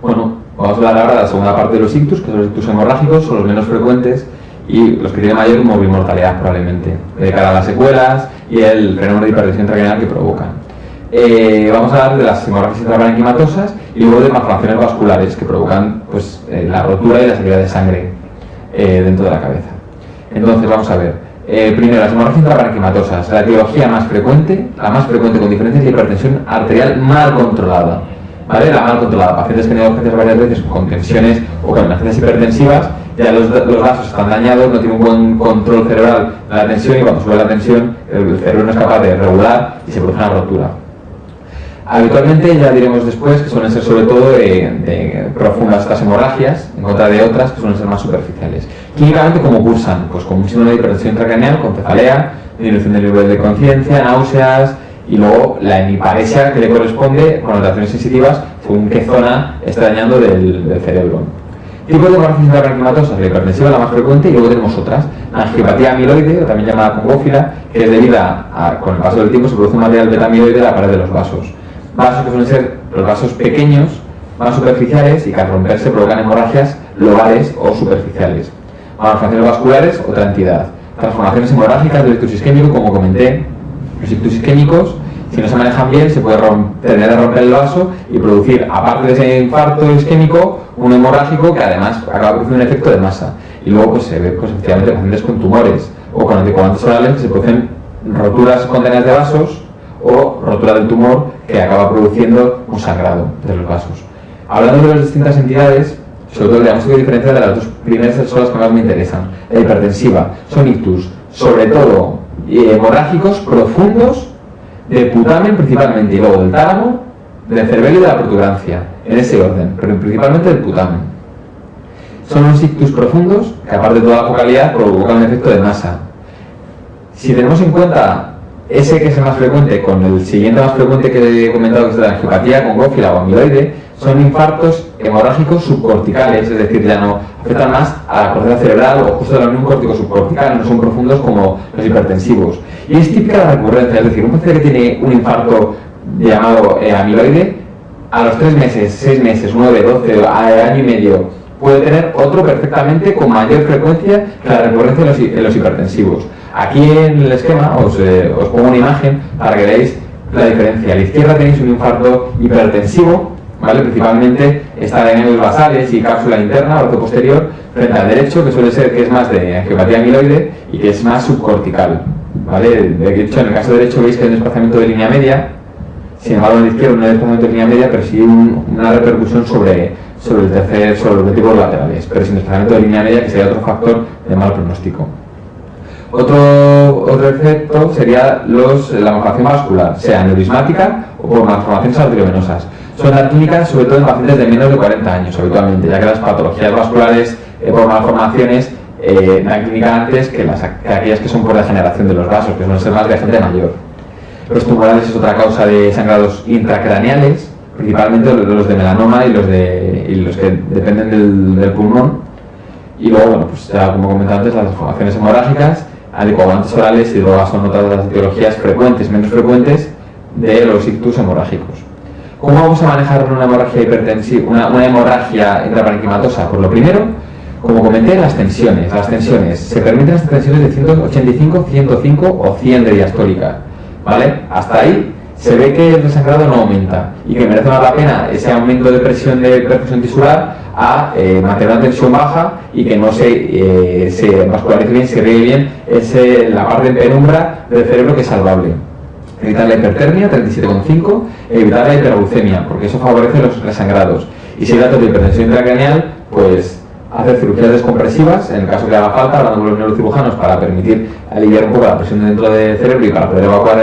Bueno, vamos a hablar ahora de la segunda parte de los ictus, que son los ictus hemorrágicos, son los menos frecuentes y los que tienen mayor morbimortalidad probablemente, de cara a las secuelas y el fenómeno de hipertensión intracraneal que provocan. Vamos a hablar de las hemorragias intraparenquimatosas y luego de malformaciones vasculares que provocan pues, la rotura y la salida de sangre dentro de la cabeza. Entonces vamos a ver, primero las hemorragias intraparenquimatosas, la etiología más frecuente, la más frecuente con diferencia es la hipertensión arterial mal controlada, ¿vale? La mal controlada, pacientes que han ido a urgencias varias veces con tensiones o con emergencias hipertensivas, ya los vasos están dañados, no tienen un buen control cerebral de la tensión y cuando sube la tensión el cerebro no es capaz de regular y se produce una rotura. Habitualmente, ya diremos después, que suelen ser sobre todo de profundas estas hemorragias, en contra de otras que suelen ser más superficiales. Clínicamente, ¿cómo cursan? Pues con un síndrome de hipertensión intracraneal, con cefalea, disminución del nivel de conciencia, náuseas y luego la hemiparesia que le corresponde con alteraciones sensitivas según qué zona está dañando del cerebro. Tipos de hemorragias intraparenquimatosas, la hipertensiva la más frecuente y luego tenemos otras. La angiopatía amiloide, o también llamada congófila, que es debida a, con el paso del tiempo se produce un material beta-amiloide en la pared de los vasos. Vasos que suelen ser los vasos pequeños, más superficiales y que al romperse provocan hemorragias lobales o superficiales. Malformaciones vasculares, otra entidad. Transformaciones hemorrágicas del ictus isquémico, como comenté. Los ictus isquémicos, si no se manejan bien, se puede tender a romper el vaso y producir, aparte de ese infarto isquémico, un hemorrágico que además acaba produciendo un efecto de masa. Y luego pues, se ve pues, efectivamente pacientes con tumores o con anticoagulantes orales que se producen roturas espontáneas de vasos o rotura del tumor que acaba produciendo un sangrado de los vasos. Hablando de las distintas entidades, sobre todo digamos que diferencia de las dos primeras son las que más me interesan. La hipertensiva son ictus, sobre todo hemorrágicos profundos de putamen principalmente y luego del tálamo, del cerebelo y de la protuberancia, en ese orden, pero principalmente del putamen. Son unos ictus profundos que aparte de toda la focalidad provocan un efecto de masa. Si tenemos en cuenta ese que es el más frecuente con el siguiente más frecuente que he comentado, que es la angiopatía congófila o amiloide, son infartos hemorrágicos subcorticales, es decir, ya no afectan más a la corteza cerebral o justo a la unión córtico-subcortical, no son profundos como los hipertensivos. Y es típica la recurrencia, es decir, un paciente que tiene un infarto llamado amiloide, a los 3 meses, 6 meses, 9, 12, año y medio, puede tener otro perfectamente con mayor frecuencia que la recurrencia en los hipertensivos. Aquí en el esquema os pongo una imagen para que veáis la diferencia. A la izquierda tenéis un infarto hipertensivo, ¿vale? Principalmente está de nervios basales y cápsula interna, brazo posterior, frente al derecho, que suele ser que es más de angiopatía amiloide y que es más subcortical, ¿vale? De hecho, en el caso derecho veis que hay un desplazamiento de línea media, sin embargo en el izquierdo no hay desplazamiento de línea media, pero sí una repercusión sobre los vértebros laterales, pero sin desplazamiento de línea media, que sería otro factor de mal pronóstico. Otro efecto sería la malformación vascular, sea aneurismática o por malformaciones arteriovenosas. Son las clínicas sobre todo en pacientes de menos de 40 años habitualmente, ya que las patologías vasculares por malformaciones dan clínica antes que aquellas que son por degeneración de los vasos, que suelen ser más de gente mayor. Los tumorales es otra causa de sangrados intracraneales, principalmente los de melanoma y los que dependen del pulmón. Y luego, bueno, pues ya como comentaba antes, las malformaciones hemorrágicas, anticoagulantes orales y drogas son otras de las etiologías frecuentes, menos frecuentes, de los ictus hemorrágicos. ¿Cómo vamos a manejar una hemorragia hipertensiva, una hemorragia intraparenquimatosa? Pues lo primero, como comenté, las tensiones. Las tensiones, se permiten las tensiones de 185, 105 o 100 de diastólica, ¿vale? Hasta ahí se ve que el desangrado no aumenta y que merece más la pena ese aumento de presión de perfusión tisular a mantener una tensión baja y que no se vascularice bien, se riegue bien la parte en penumbra del cerebro que es salvable. Evitar la hipertermia, 37,5, evitar la hiperglucemia, porque eso favorece los resangrados. Y si hay datos de hipertensión intracraneal, pues hacer cirugías descompresivas, en el caso que haga falta, hablando con los neurocirujanos, para permitir aliviar un poco la presión dentro del cerebro y para poder evacuar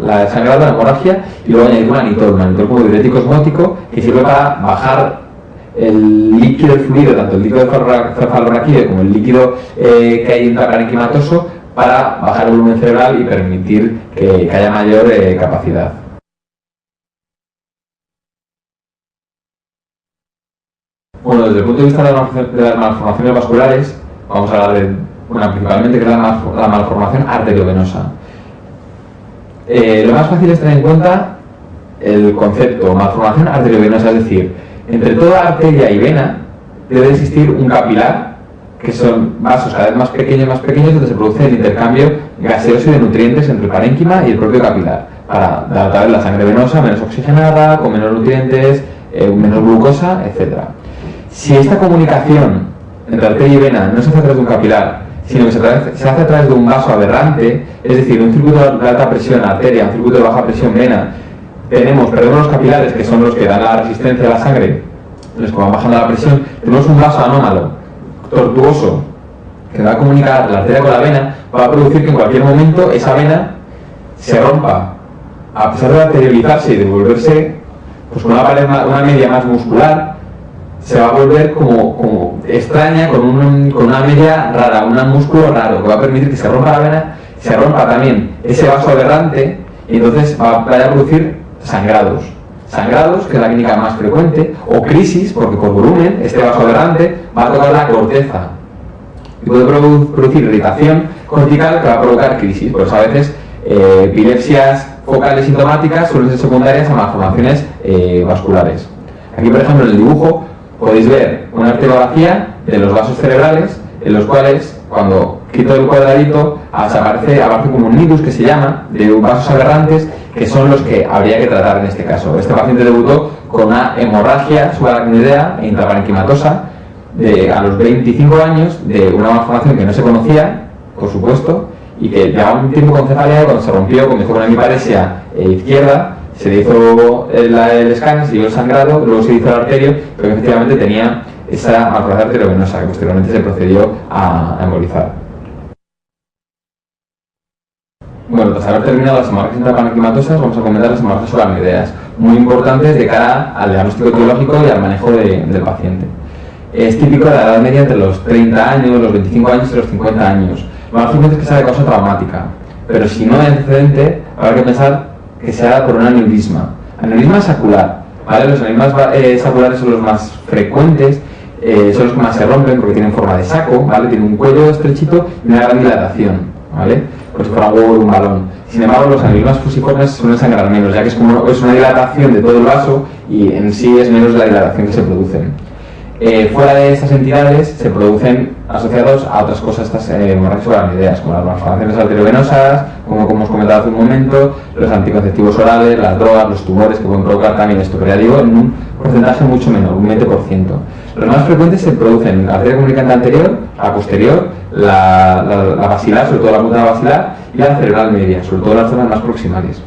la sangrado, la hemorragia, y luego añadir un anitol como diurético osmótico, que sirve para bajar el líquido, el fluido, tanto el líquido cefalorraquídeo como el líquido que hay intraparenquimatoso, para bajar el volumen cerebral y permitir que haya mayor capacidad. Bueno, desde el punto de vista de las malformaciones vasculares, vamos a hablar de una principalmente, que es la malformación arteriovenosa. Lo más fácil es tener en cuenta el concepto malformación arteriovenosa, es decir, entre toda arteria y vena debe existir un capilar, que son vasos cada vez más pequeños, donde se produce el intercambio gaseoso y de nutrientes entre el parénquima y el propio capilar, para dar la sangre venosa menos oxigenada, con menos nutrientes, menos glucosa, etc. Si esta comunicación entre arteria y vena no se hace a través de un capilar, sino que se hace a través de un vaso aberrante, es decir, un circuito de alta presión arteria, un circuito de baja presión vena, perdemos los capilares, que son los que dan la resistencia a la sangre, los que van bajando la presión, tenemos un vaso anómalo, tortuoso, que va a comunicar la arteria con la vena, va a producir que en cualquier momento esa vena se rompa, a pesar de arterializarse y de volverse pues, con una media más muscular, se va a volver como extraña, con una media rara, un músculo raro, que va a permitir que se rompa la vena, se rompa también ese vaso aberrante, y entonces vaya a producir sangrados, que es la clínica más frecuente, o crisis, porque por volumen, este vaso aberrante va a tocar la corteza y puede producir irritación cortical que va a provocar crisis. Por eso a veces epilepsias focales sintomáticas suelen ser secundarias a malformaciones vasculares. Aquí, por ejemplo, en el dibujo podéis ver una arteriografía de los vasos cerebrales, en los cuales, cuando quito el cuadradito, aparece como un nidus, que se llama, de vasos aberrantes, que son los que habría que tratar en este caso. Este paciente debutó con una hemorragia subaracnoidea e intraparenquimatosa a los 25 años, de una malformación que no se conocía, por supuesto, y que llevaba un tiempo con cefalia, y cuando se rompió, comenzó con una hemiparesia izquierda, se le hizo el escáner, se dio el sangrado, luego se hizo el arterio, pero que efectivamente tenía esa malformación arteriovenosa, que posteriormente se procedió a embolizar. Bueno, tras haber terminado las hemorragias intraparenquimatosas, vamos a comentar las hemorragias subaracnoideas, muy importantes de cara al diagnóstico etiológico y al manejo del paciente. Es típico de la edad media entre los 30 años, los 25 años y los 50 años. Lo más frecuente es que sea de causa traumática, pero si no hay antecedente, habrá que pensar que sea por un aneurisma. Aneurisma sacular, ¿vale? Los aneurismas saculares son los más frecuentes, son los que más se rompen porque tienen forma de saco, ¿vale? Tienen un cuello estrechito y una gran dilatación, ¿vale? Como si fuera un huevo de un balón. Sin embargo, los aneurismas fusiformes suelen sangrar menos, ya que es una dilatación de todo el vaso y en sí es menos la dilatación que se producen. Fuera de estas entidades se producen asociados a otras cosas estas hemorragias subaracnoideas, como las malformaciones arteriovenosas, como hemos comentado hace un momento, los anticonceptivos orales, las drogas, los tumores que pueden provocar también esto, pero ya digo, en un porcentaje mucho menor, un 20%. Los más frecuentes se producen en la arteria comunicante anterior, la posterior, la basilar, sobre todo la punta basilar, y la cerebral media, sobre todo las zonas más proximales.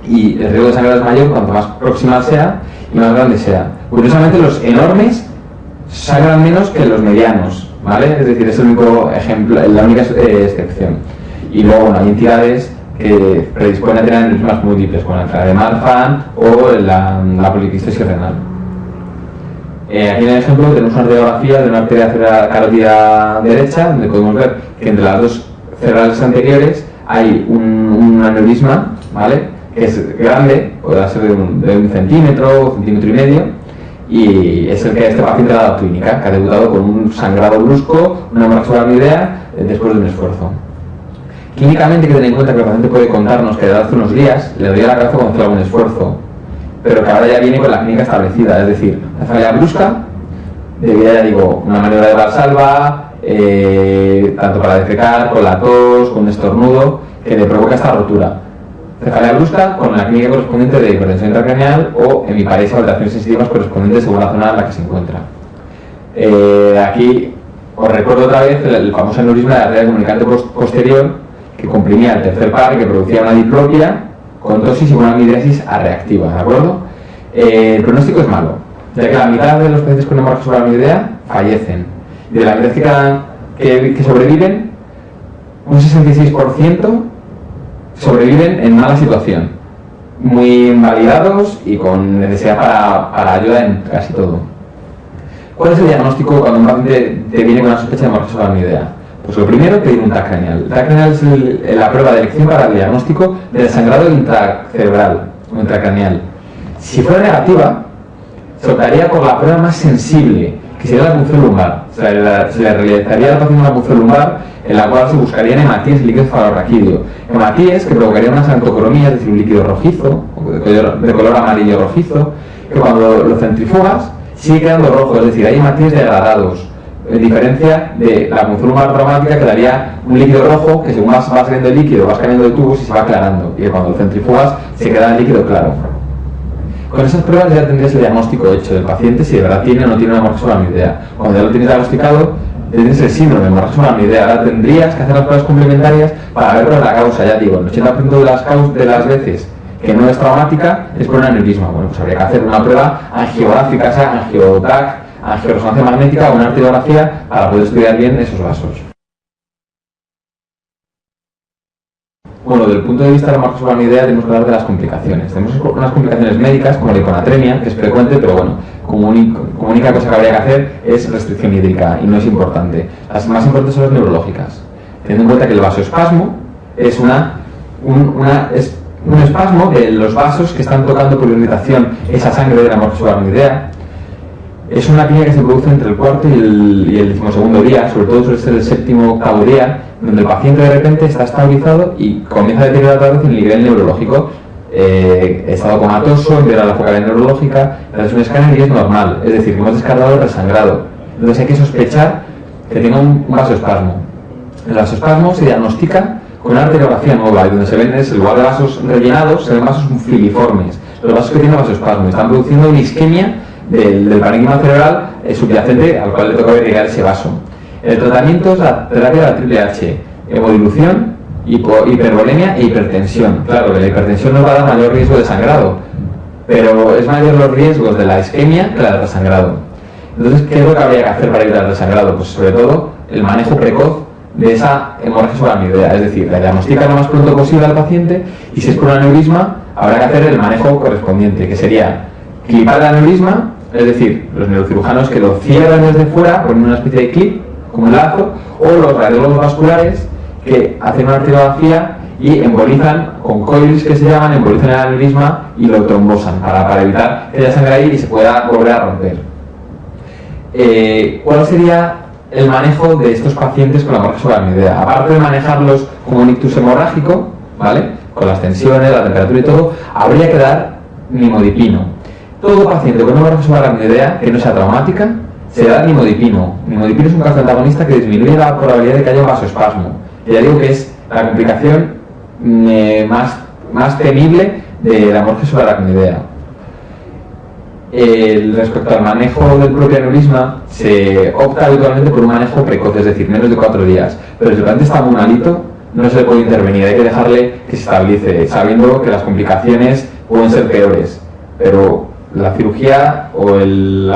Y el riesgo de sangrar es mayor cuanto más proximal sea y más grande sea. Curiosamente, los enormes sangran menos que los medianos, ¿vale? Es decir, es el único ejemplo, la única excepción. Y luego, bueno, hay entidades que predisponen a tener aneurismas múltiples, como la enfermedad de Marfan o la poliquistosis renal. Aquí en el ejemplo tenemos una radiografía de una arteria carótida derecha, donde podemos ver que entre las dos cerebrales anteriores hay un aneurisma, ¿vale?, que es grande, puede ser de un centímetro, centímetro y medio, y es el que este paciente le ha dado clínica, que ha debutado con un sangrado brusco, una hemorragia subaracnoidea después de un esfuerzo. Clínicamente hay que tener en cuenta que el paciente puede contarnos que desde hace unos días le dolía la cabeza cuando hacía algún esfuerzo, pero que ahora ya viene con la clínica establecida, es decir, la falla brusca, debido a, ya digo, una maniobra de Valsalva, tanto para defecar, con la tos, con un estornudo, que le provoca esta rotura. Cefalia brusca con la clínica correspondiente de hipertensión intracraneal o hemiparesia o alteraciones sensitivas correspondientes según la zona en la que se encuentra. Aquí os recuerdo otra vez el famoso aneurisma de la arteria comunicante posterior, que comprimía el tercer par y que producía una diplopia con tosis y una midriasis reactiva, ¿de acuerdo? El pronóstico es malo, ya que la mitad de los pacientes con hemorragia subaracnoidea fallecen. Y de la mitad que sobreviven, un 66% sobreviven en mala situación, muy invalidados y con necesidad para ayuda en casi todo. ¿Cuál es el diagnóstico cuando un paciente te viene con una sospecha de hemorragia subaracnoidea? Pues lo primero, pedir un TAC craneal. El TAC craneal es la prueba de elección para el diagnóstico del sangrado intracerebral o intracraneal. Si fuera negativa, se optaría por la prueba más sensible, que sería la punción lumbar. Se le realizaría al paciente una punción lumbar en la cual se buscarían hematíes y líquido cefalorraquídeo. Hematíes que provocarían una xantocromía, es decir, un líquido rojizo, de color amarillo rojizo, que cuando lo centrifugas sigue quedando rojo, es decir, hay hematíes degradados. En diferencia de la punción lumbar traumática, que daría un líquido rojo que según vas saliendo el líquido, vas cambiando de tubos y se va aclarando, y cuando lo centrifugas se queda el líquido claro. Con esas pruebas ya tendrías el diagnóstico hecho del paciente si de verdad tiene o no tiene una hemorragia subaracnoidea. Cuando ya lo tienes diagnosticado, tienes el síndrome de hemorragia subaracnoidea. Ahora tendrías que hacer las pruebas complementarias para ver cuál es la causa. Ya digo, el 80% de las veces que no es traumática es por un aneurisma. Bueno, pues habría que hacer una prueba angiográfica, sea angiotac, angioresonancia magnética o una arteriografía para poder estudiar bien esos vasos. Bueno, desde el punto de vista de la hemorragia subaracnoidea tenemos que hablar de las complicaciones. Tenemos unas complicaciones médicas como la hiponatremia, que es frecuente, pero bueno, como única cosa que habría que hacer es restricción hídrica y no es importante. Las más importantes son las neurológicas. Teniendo en cuenta que el vasoespasmo es un espasmo de los vasos que están tocando por irritación esa sangre de la hemorragia subaracnoidea. Es una apnea que se produce entre el cuarto y el 12º día, sobre todo suele ser el 7º, 8º día, donde el paciente de repente está estabilizado y comienza a deteriorar otra vez en el nivel neurológico. Estado comatoso, empeora la focalidad neurológica, le das un escáner y es normal, es decir, que hemos descargado el resangrado. Entonces hay que sospechar que tenga un vasoespasmo. El vasoespasmo se diagnostica con una arteriografía nueva, y donde se ven, en lugar de vasos rellenados, se ven vasos filiformes. Los vasos que tienen vasoespasmo están produciendo una isquemia del parénquima cerebral subyacente al cual le toca irrigar ese vaso. El tratamiento es la terapia de la triple H: hemodilución, hipervolemia e hipertensión. Claro que la hipertensión nos va a dar mayor riesgo de sangrado, pero es mayor los riesgos de la isquemia que la del resangrado. Entonces, ¿qué es lo que habría que hacer para evitar el resangrado? Pues sobre todo el manejo precoz de esa hemorragia subaracnoidea, es decir, la diagnostica lo más pronto posible al paciente, y si es por un aneurisma habrá que hacer el manejo correspondiente, que sería clipar el aneurisma, es decir, los neurocirujanos que lo cierran desde fuera, ponen una especie de clip, como un lazo, o los radiólogos vasculares que hacen una arteriografía y embolizan con coils, que se llaman, embolizan el aneurisma y lo trombosan para evitar que haya sangre ahí y se pueda volver a romper. ¿Cuál sería el manejo de estos pacientes con la hemorragia subaracnoidea? Aparte de manejarlos como un ictus hemorrágico, ¿vale?, con las tensiones, la temperatura y todo, habría que dar nimodipino. Todo paciente con hemorragia subaracnoidea que no sea traumática se da nimodipino. Nimodipino es un antagonista que disminuye la probabilidad de que haya un vasoespasmo. Y ya digo que es la complicación más temible de la hemorragia subaracnoidea. Respecto al manejo del propio aneurisma, se opta habitualmente por un manejo precoz, es decir, menos de 4 días. Pero si el paciente está muy malito, no se le puede intervenir, hay que dejarle que se estabilice, sabiendo que las complicaciones pueden ser peores. Pero la cirugía o el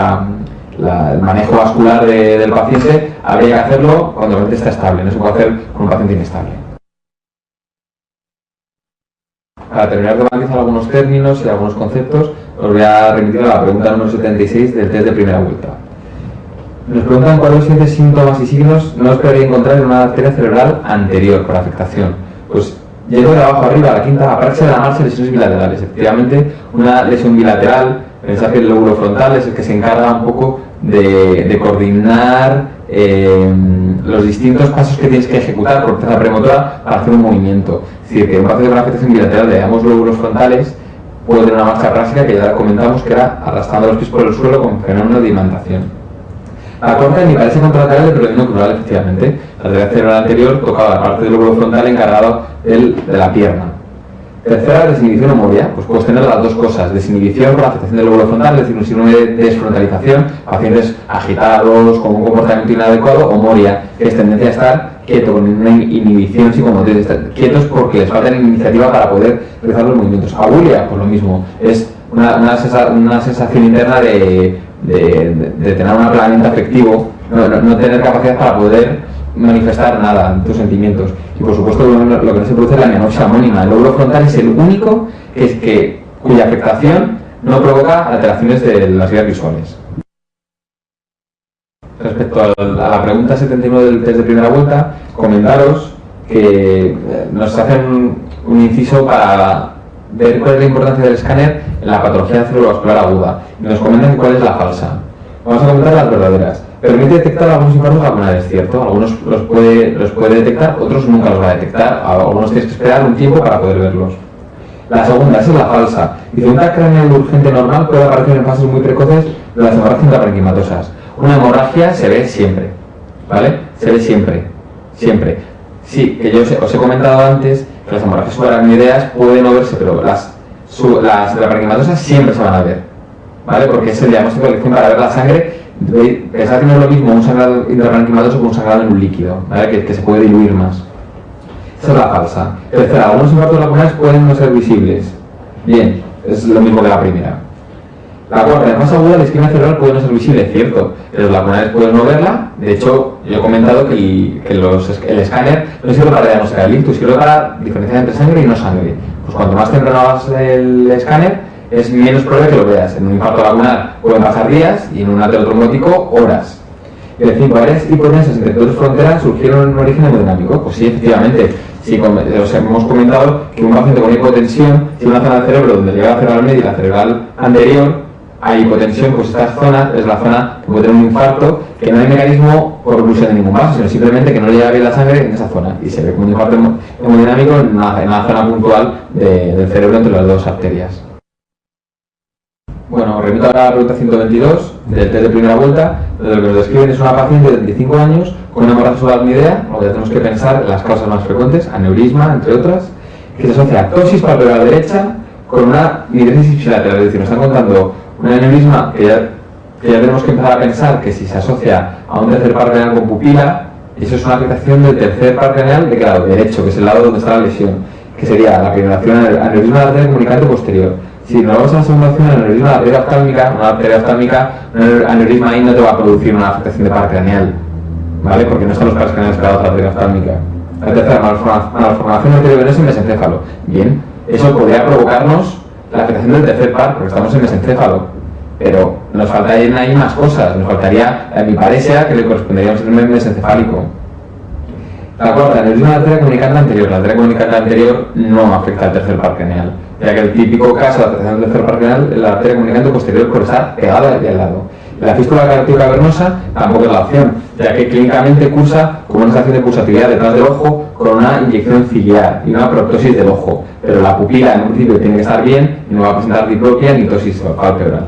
manejo vascular del paciente habría que hacerlo cuando el paciente está estable, no se puede hacer con un paciente inestable. Para terminar de matizar algunos términos y algunos conceptos, os voy a remitir a la pregunta número 76 del test de primera vuelta. Nos preguntan cuáles los siguientes síntomas y signos no esperaría encontrar en una arteria cerebral anterior por afectación. Pues yendo de abajo arriba a la quinta, apraxia de la marcha, lesiones bilaterales. Efectivamente, una lesión bilateral, pensad que el lóbulo frontal es el que se encarga un poco de coordinar los distintos pasos que tienes que ejecutar por corteza premotora para hacer un movimiento. Es decir, que un paciente con afectación bilateral de ambos lóbulos frontales puede tener una marcha apráxica que ya comentamos que era arrastrando los pies por el suelo con fenómeno de imantación. La cuarta hemiparesia contralateral del predominio crural, efectivamente. La arteria cerebral anterior tocaba la parte del lóbulo frontal encargado de la pierna. Tercera, desinhibición o moria. Pues puedes tener las dos cosas: desinhibición por la afectación del lóbulo frontal, es decir, un síndrome de desfrontalización, pacientes agitados, con un comportamiento inadecuado, o moria, que es tendencia a estar quieto, con una inhibición psicomotriz, estar quietos porque les falta iniciativa para poder realizar los movimientos. Abulia, pues lo mismo, es una sensación interna de tener un aplanamiento afectivo, no tener capacidad para poder manifestar nada en tus sentimientos. Y por supuesto lo que no se produce es la menopsia homónima. El lóbulo frontal es el único cuya afectación no provoca alteraciones de las vías visuales. Respecto a la pregunta 71 del test de primera vuelta, comentaros que nos hacen un inciso para ver cuál es la importancia del escáner en la patología cerebrovascular aguda. Y nos comentan cuál es la falsa. Vamos a comentar las verdaderas. Permite detectar algunos infartos lacunares, ¿cierto? Algunos los puede detectar, otros nunca los va a detectar. Algunos tienes que esperar un tiempo para poder verlos. La segunda, esa es la falsa. Dice, un TAC craneal urgente normal puede aparecer en fases muy precoces de las hemorragias intraparenquimatosas. Una hemorragia se ve siempre, ¿vale? Se ve siempre, siempre. Sí, que yo os he comentado antes que las hemorragias subaracnoideas pueden no verse, pero las intraparenquimatosas siempre se van a ver, ¿vale? Porque es el diagnóstico de elección para ver la sangre. Pensad que no es lo mismo un sangrado intraparenquimatoso que un sangrado en un líquido, ¿vale? Que se puede diluir más. Esa es la falsa. Tercera, algunos infartos lacunares pueden no ser visibles. Bien, es lo mismo que la primera. La cuarta, en fase aguda, la isquemia cerebral puede no ser visible, cierto. Los lacunares pueden no verla. De hecho, yo he comentado que el escáner no sirve para diagnosticar el ictus, sirve para diferenciar entre sangre y no sangre. Pues cuanto más temprano hagas el escáner, es menos probable que lo veas. En un infarto lacunar pueden pasar días y en un aterotrombótico horas. Y el 5, varias hipotensas entre dos fronteras surgieron en un origen hemodinámico. Pues sí, efectivamente. Sí, os hemos comentado que un paciente con hipotensión tiene una zona del cerebro donde llega la cerebral media y la cerebral anterior. Hay hipotensión, pues esta zona es la zona que puede tener un infarto, que no hay mecanismo por oclusión de ningún vaso, sino simplemente que no le llega bien la sangre en esa zona. Y se ve como un infarto hemodinámico en una zona puntual del cerebro entre las dos arterias. Bueno, remito ahora a la pregunta 122 del test de primera vuelta, donde lo que nos describen es una paciente de 25 años con una hemorragia subaracnoidea, o ya tenemos que pensar en las causas más frecuentes, aneurisma, entre otras, que se asocia a ptosis palpebral derecha con una midriasis ipsilateral. Es decir, nos están contando un aneurisma que ya tenemos que empezar a pensar que si se asocia a un tercer par craneal con pupila, eso es una afectación del tercer par craneal de lado derecho, que es el lado donde está la lesión, que sería la primera acción al aneurisma de la arteria comunicante posterior. Si nos vamos a la segunda acción, el aneurisma de la arteria oftálmica, un aneurisma ahí no te va a producir una afectación de par craneal, ¿vale? Porque no están los pares craneales pegados a la arteria oftálmica. La tercera, malformación arteriovenosa en mesencéfalo. Bien, eso podría provocarnos la afectación del tercer par, porque estamos en mesencéfalo, pero nos faltarían ahí más cosas. Nos faltaría la hemiparesia, que le correspondería a un síndrome mesencefálico. La cuarta, aneurisma de la arteria comunicante anterior. La arteria comunicante anterior no afecta al tercer par craneal, ya que el típico caso de afectación del tercer par craneal es la arteria comunicante posterior por estar pegada al lado. La fístula carótida cavernosa tampoco es la opción, ya que clínicamente cursa como una sensación de pulsatividad detrás del ojo con una inyección ciliar y una proptosis del ojo, pero la pupila en un principio tiene que estar bien y no va a presentar diplopia ni ptosis palpebral.